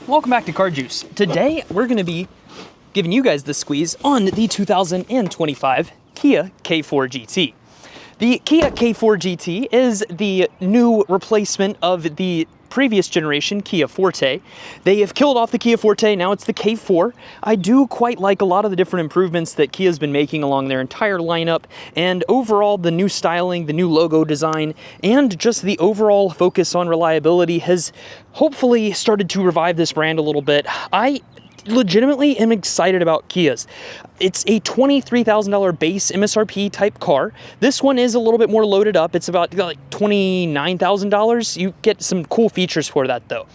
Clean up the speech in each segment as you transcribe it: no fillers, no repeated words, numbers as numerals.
Welcome back to Car Juice. Today we're going to be giving you guys the squeeze on the 2025 Kia K4 GT. The Kia K4 GT is the new replacement of the previous generation Kia Forte. They have killed off the Kia Forte, now it's the K4. I do quite like a lot of the different improvements that Kia's been making along their entire lineup, and overall the new styling, the new logo design, and just the overall focus on reliability has hopefully started to revive this brand a little bit. I legitimately am excited about Kias. It's a $23,000 base MSRP type car. This one is a little bit more loaded up. It's about like $29,000. You get some cool features for that though.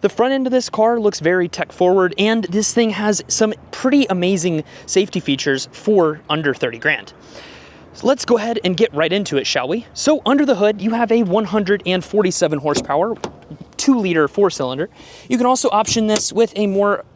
The front end of this car looks very tech forward, and this thing has some pretty amazing safety features for under 30 grand. So let's go ahead and get right into it, shall we? So under the hood, you have a 147 horsepower, 2-liter 4-cylinder. You can also option this with a more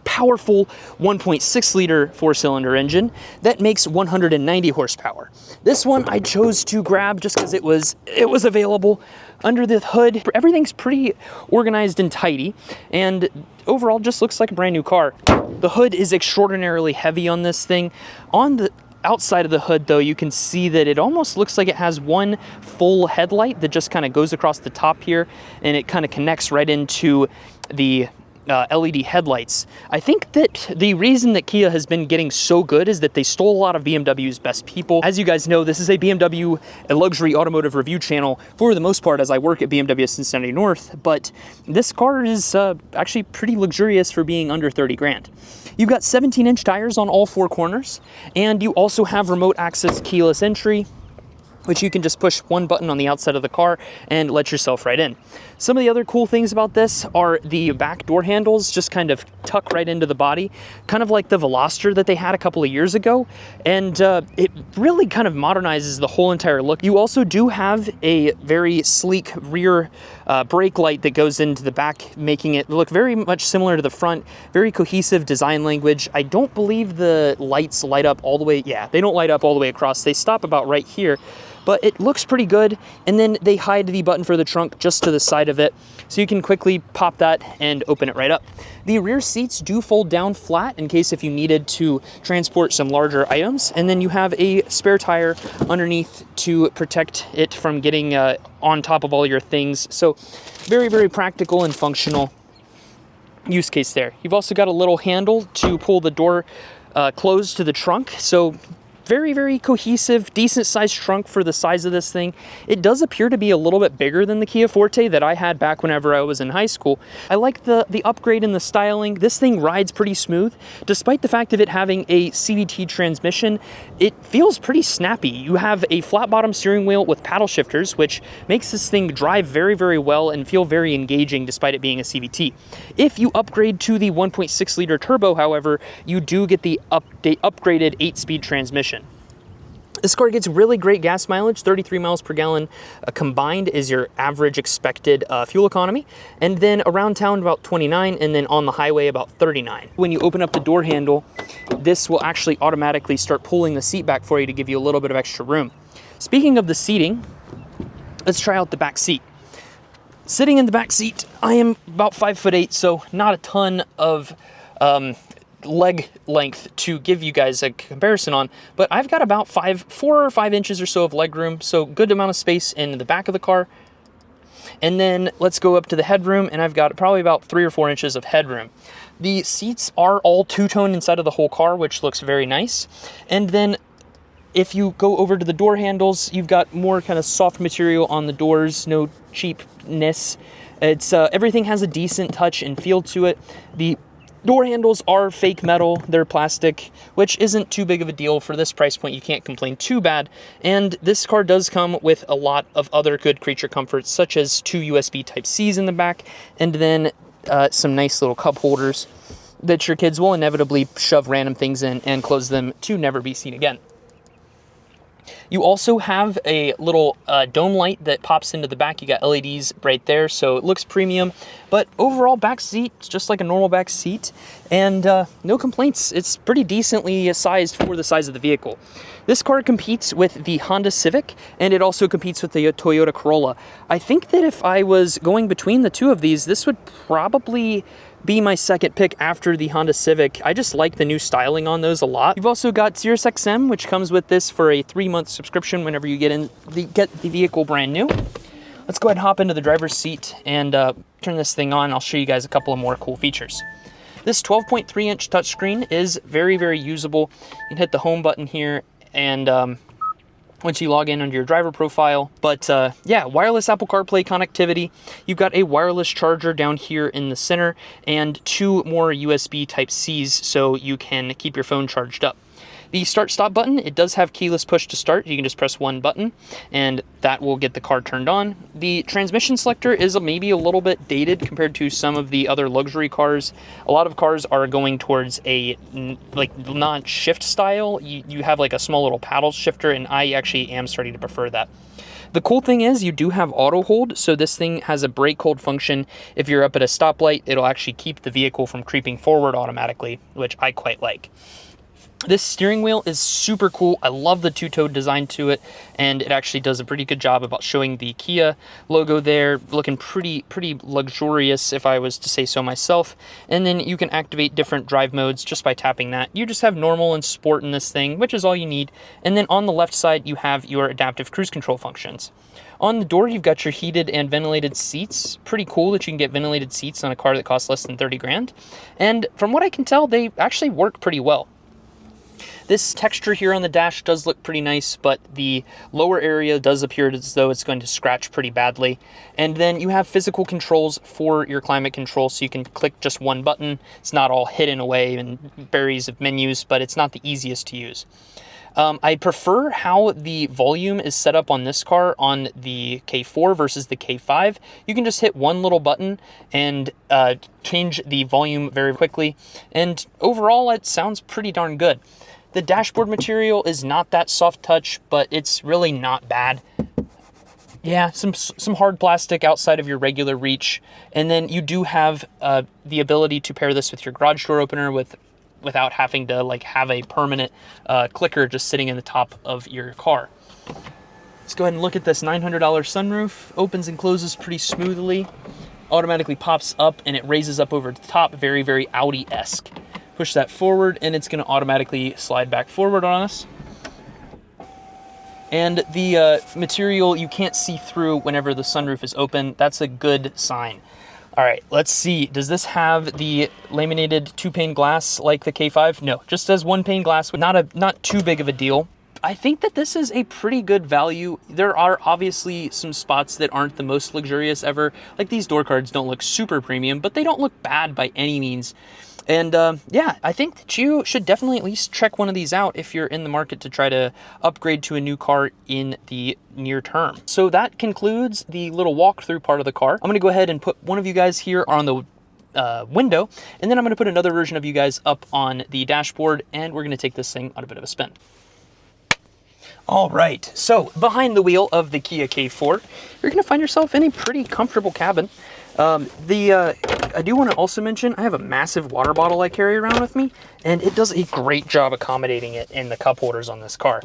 powerful 1.6-liter 4-cylinder engine that makes 190 horsepower. This one I chose to grab just because it was available. Under the hood, everything's pretty organized and tidy, and overall just looks like a brand new car. The hood is extraordinarily heavy on this thing. On the outside of the hood though, you can see that it almost looks like it has one full headlight that just kind of goes across the top here, and it kind of connects right into the LED headlights. I think that the reason that Kia has been getting so good is that they stole a lot of BMW's best people. As you guys know, this is a BMW, a luxury automotive review channel for the most part, as I work at BMW Cincinnati North, but this car is actually pretty luxurious for being under 30 grand. You've got 17-inch tires on all 4 corners, and you also have remote access keyless entry, which you can just push one button on the outside of the car and let yourself right in. Some of the other cool things about this are the back door handles just kind of tuck right into the body, kind of like the Veloster that they had a couple of years ago, and it really kind of modernizes the whole entire look. You also do have a very sleek rear brake light that goes into the back, making it look very much similar to the front. Very cohesive design language. I don't believe the lights light up all the way. Yeah, they don't light up all the way across. They stop about right here, but it looks pretty good. And then they hide the button for the trunk just to the side of it, so you can quickly pop that and open it right up. The rear seats do fold down flat in case if you needed to transport some larger items, and then you have a spare tire underneath to protect it from getting on top of all your things. So very, very practical and functional use case there. You've also got a little handle to pull the door closed to the trunk, so very, very cohesive, decent sized trunk for the size of this thing. It does appear to be a little bit bigger than the Kia Forte that I had back whenever I was in high school. I like the upgrade in the styling. This thing rides pretty smooth. Despite the fact of it having a CVT transmission, it feels pretty snappy. You have a flat bottom steering wheel with paddle shifters, which makes this thing drive very, very well and feel very engaging despite it being a CVT. If you upgrade to the 1.6-liter turbo, however, you do get the upgraded 8-speed transmission. This car gets really great gas mileage, 33 miles per gallon combined is your average expected fuel economy, and then around town about 29, and then on the highway about 39. When you open up the door handle, this will actually automatically start pulling the seat back for you to give you a little bit of extra room. Speaking of the seating, let's try out the back seat. Sitting in the back seat, I am about 5'8", so not a ton of leg length to give you guys a comparison on, but I've got about 4 or 5 inches or so of leg room, so good amount of space in the back of the car. And then let's go up to the headroom, and I've got probably about 3 or 4 inches of headroom. The seats are all two-tone inside of the whole car, which looks very nice. And then if you go over to the door handles, you've got more kind of soft material on the doors, no cheapness. It's everything has a decent touch and feel to it. The door handles are fake metal, they're plastic, which isn't too big of a deal for this price point. You can't complain too bad. And this car does come with a lot of other good creature comforts, such as 2 USB Type-Cs in the back, and then some nice little cup holders that your kids will inevitably shove random things in and close them to never be seen again. You also have a little dome light that pops into the back. You got LEDs right there, so it looks premium. But overall, back seat, it's just like a normal back seat, and no complaints. It's pretty decently sized for the size of the vehicle. This car competes with the Honda Civic, and it also competes with the Toyota Corolla. I think that if I was going between the two of these, this would probably be my second pick after the Honda Civic. I just like the new styling on those a lot. You've also got SiriusXM, which comes with this for a 3-month subscription whenever you get the vehicle brand new. Let's go ahead and hop into the driver's seat and turn this thing on. I'll show you guys a couple of more cool features. This 12.3-inch touchscreen is very, very usable. You can hit the home button here, and once you log in under your driver profile. But yeah, wireless Apple CarPlay connectivity. You've got a wireless charger down here in the center and 2 more USB Type-Cs so you can keep your phone charged up. The start-stop button, it does have keyless push to start. You can just press one button and that will get the car turned on. The transmission selector is maybe a little bit dated compared to some of the other luxury cars. A lot of cars are going towards a like non-shift style. You have like a small little paddle shifter, and I actually am starting to prefer that. The cool thing is you do have auto hold, so this thing has a brake hold function. If you're up at a stoplight, it'll actually keep the vehicle from creeping forward automatically, which I quite like. This steering wheel is super cool. I love the two-tone design to it, and it actually does a pretty good job about showing the Kia logo there, looking pretty luxurious if I was to say so myself. And then you can activate different drive modes just by tapping that. You just have normal and sport in this thing, which is all you need. And then on the left side, you have your adaptive cruise control functions. On the door, you've got your heated and ventilated seats. Pretty cool that you can get ventilated seats on a car that costs less than 30 grand. And from what I can tell, they actually work pretty well. This texture here on the dash does look pretty nice, but the lower area does appear as though it's going to scratch pretty badly. And then you have physical controls for your climate control, so you can click just one button. It's not all hidden away in berries of menus, but it's not the easiest to use. I prefer how the volume is set up on this car on the K4 versus the K5. You can just hit one little button and change the volume very quickly. And overall, it sounds pretty darn good. The dashboard material is not that soft touch, but it's really not bad. Yeah, some hard plastic outside of your regular reach. And then you do have the ability to pair this with your garage door opener without having to like have a permanent clicker just sitting in the top of your car. Let's go ahead and look at this $900 sunroof. Opens and closes pretty smoothly. Automatically pops up and it raises up over the top, very, very Audi-esque. Push that forward and it's going to automatically slide back forward on us. And the material you can't see through whenever the sunroof is open. That's a good sign. All right, let's see. Does this have the laminated 2-pane glass like the K5? No, just as 1-pane glass, not too big of a deal. I think that this is a pretty good value. There are obviously some spots that aren't the most luxurious ever. Like these door cards don't look super premium, but they don't look bad by any means. And yeah, I think that you should definitely at least check one of these out if you're in the market to try to upgrade to a new car in the near term. So that concludes the little walkthrough part of the car. I'm going to go ahead and put one of you guys here on the window, and then I'm going to put another version of you guys up on the dashboard, and we're going to take this thing on a bit of a spin. All right, so behind the wheel of the Kia K4, you're going to find yourself in a pretty comfortable cabin. I do want to also mention, I have a massive water bottle I carry around with me, and it does a great job accommodating it in the cup holders on this car.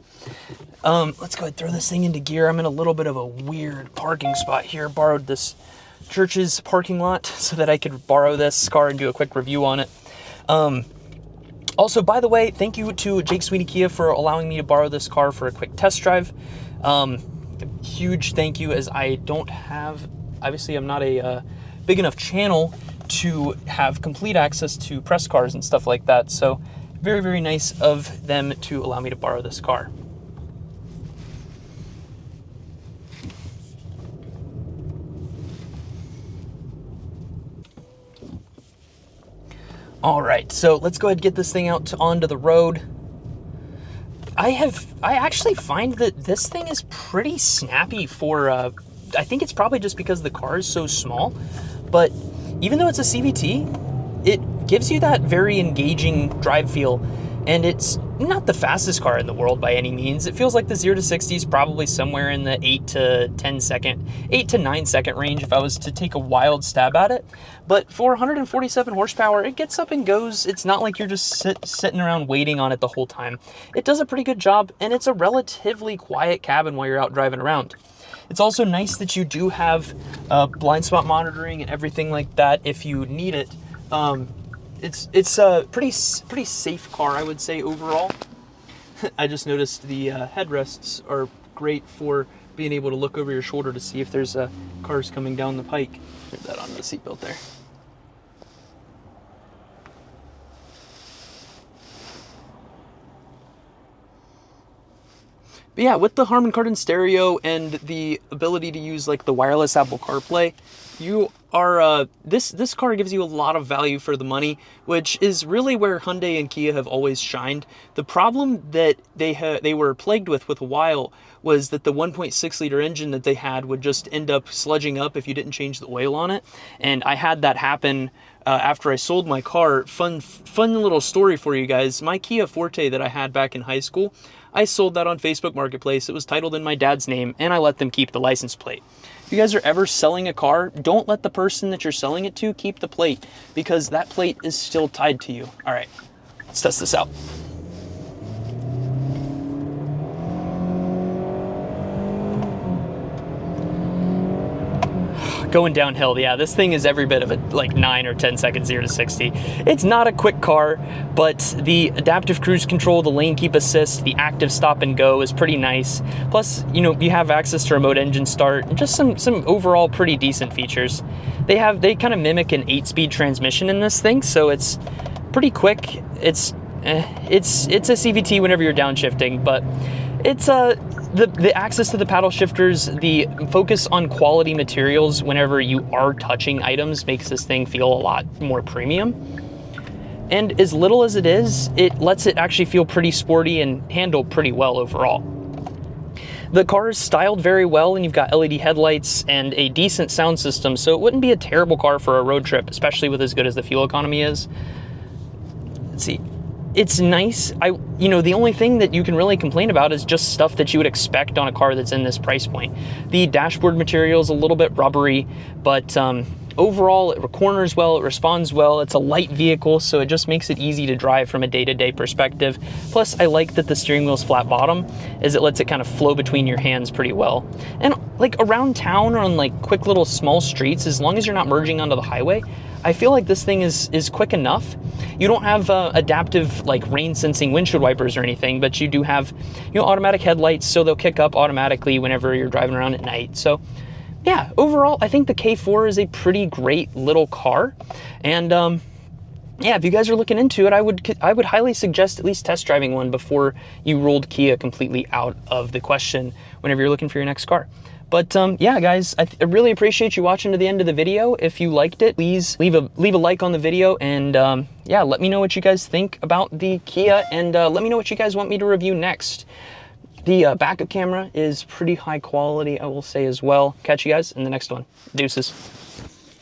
Let's go ahead and throw this thing into gear. I'm in a little bit of a weird parking spot here. Borrowed this church's parking lot so that I could borrow this car and do a quick review on it. Also, by the way, thank you to Jake Sweeney Kia for allowing me to borrow this car for a quick test drive. Huge thank you, as I don't have, obviously I'm not a big enough channel to have complete access to press cars and stuff like that. So very, very nice of them to allow me to borrow this car. All right, so let's go ahead and get this thing out onto the road. I actually find that this thing is pretty snappy for, I think it's probably just because the car is so small, but even though it's a CVT, it gives you that very engaging drive feel. and it's not the fastest car in the world by any means. It feels like the 0 to 60 is probably somewhere in the 8 to 9 second range if I was to take a wild stab at it. But for 147 horsepower, it gets up and goes. It's not like you're just sitting around waiting on it the whole time. It does a pretty good job, and it's a relatively quiet cabin while you're out driving around. It's also nice that you do have blind spot monitoring and everything like that if you need it. It's a pretty safe car, I would say, overall. I just noticed the headrests are great for being able to look over your shoulder to see if there's cars coming down the pike. Put that on the seatbelt there. But yeah, with the Harmon Kardon stereo and the ability to use like the wireless Apple CarPlay, you are this car gives you a lot of value for the money, which is really where Hyundai and Kia have always shined. The problem that they were plagued with a while was that the 1.6 liter engine that they had would just end up sludging up if you didn't change the oil on it. And I had that happen after I sold my car. Fun little story for you guys. My Kia Forte that I had back in high school, I sold that on Facebook Marketplace. It was titled in my dad's name, and I let them keep the license plate. If you guys are ever selling a car, don't let the person that you're selling it to keep the plate, because that plate is still tied to you. All right, let's test this out. Going downhill, yeah, this thing is every bit of a like 9 or 10 seconds 0 to 60. It's not a quick car, but the adaptive cruise control, the lane keep assist, the active stop and go is pretty nice. Plus, you know, you have access to remote engine start and just some overall pretty decent features. They kind of mimic an 8-speed transmission in this thing, so it's pretty quick. It's a CVT whenever you're downshifting, but it's the access to the paddle shifters, the focus on quality materials whenever you are touching items makes this thing feel a lot more premium. And as little as it is, it lets it actually feel pretty sporty and handle pretty well overall. The car is styled very well, and you've got LED headlights and a decent sound system, so it wouldn't be a terrible car for a road trip, especially with as good as the fuel economy is. Let's see. It's nice. The only thing that you can really complain about is just stuff that you would expect on a car that's in this price point. The dashboard material is a little bit rubbery, but overall it corners well, it responds well. It's a light vehicle, so it just makes it easy to drive from a day-to-day perspective. Plus, I like that the steering wheel's flat bottom, as it lets it kind of flow between your hands pretty well. And like around town or on like quick little small streets, as long as you're not merging onto the highway, I feel like this thing is quick enough. You don't have adaptive like rain sensing windshield wipers or anything, but you do have, automatic headlights, so they'll kick up automatically whenever you're driving around at night. So yeah, overall, I think the K4 is a pretty great little car. And yeah, if you guys are looking into it, I would highly suggest at least test driving one before you ruled Kia completely out of the question whenever you're looking for your next car. But yeah, guys, I really appreciate you watching to the end of the video. If you liked it, please leave a like on the video, and yeah, let me know what you guys think about the Kia, and let me know what you guys want me to review next. The backup camera is pretty high quality, I will say as well. Catch you guys in the next one. Deuces.